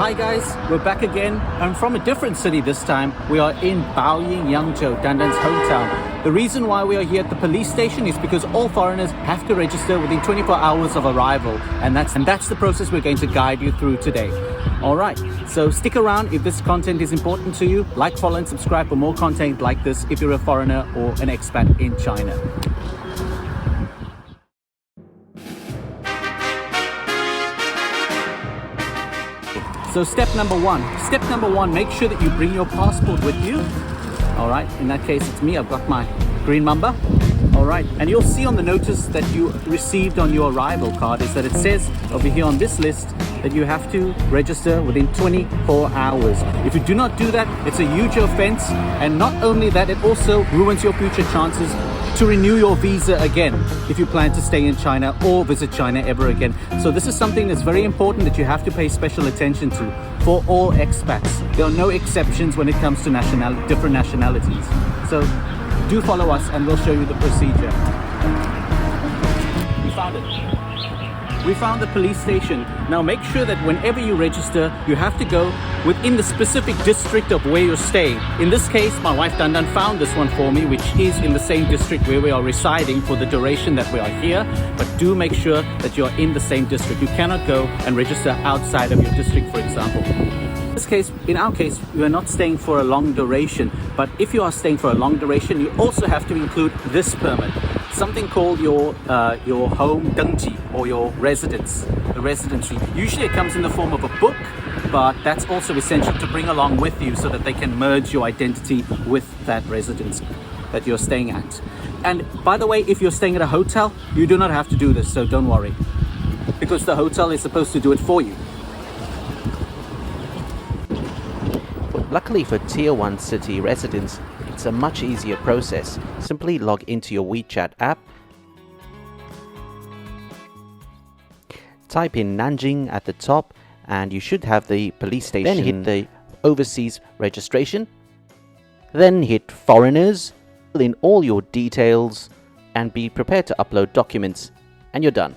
Hi guys, we're back again. I'm from a different city this time. We are in Baoyin, Yangzhou, Dandan's hometown. The reason why we are here at the police station is because all foreigners have to register within 24 hours of arrival, and that's the process we're going to guide you through today. Alright, so stick around if this content is important to you. Like, follow and subscribe for more content like this if you're a foreigner or an expat in China. So step number one, make sure that you bring your passport with you. All right, in that case, it's me. I've got my green number. All right, and you'll see on the notice that you received on your arrival card is that it says over here on this list that you have to register within 24 hours. If you do not do that, it's a huge offense. And not only that, it also ruins your future chances to renew your visa again if you plan to stay in China or visit China ever again. So this is something that's very important that you have to pay special attention to for all expats. There are no exceptions when it comes to different nationalities. So do follow us and we'll show you the procedure. We found it. We found the police station. Now make sure that whenever you register, you have to go within the specific district of where you're staying. In this case, my wife Dandan found this one for me, which is in the same district where we are residing for the duration that we are here. But do make sure that you're in the same district. You cannot go and register outside of your district, for example. In our case, we are not staying for a long duration. But if you are staying for a long duration, you also have to include this permit. Something called your home Dengji, or your residence, the residency. Usually it comes in the form of a book, but that's also essential to bring along with you so that they can merge your identity with that residence that you're staying at. And by the way, if you're staying at a hotel, you do not have to do this, so don't worry, because the hotel is supposed to do it for you. Luckily for Tier 1 city residents, it's a much easier process. Simply log into your WeChat app, type in Nanjing at the top, and you should have the police station. Then hit the overseas registration, then hit foreigners, fill in all your details, and be prepared to upload documents, and you're done.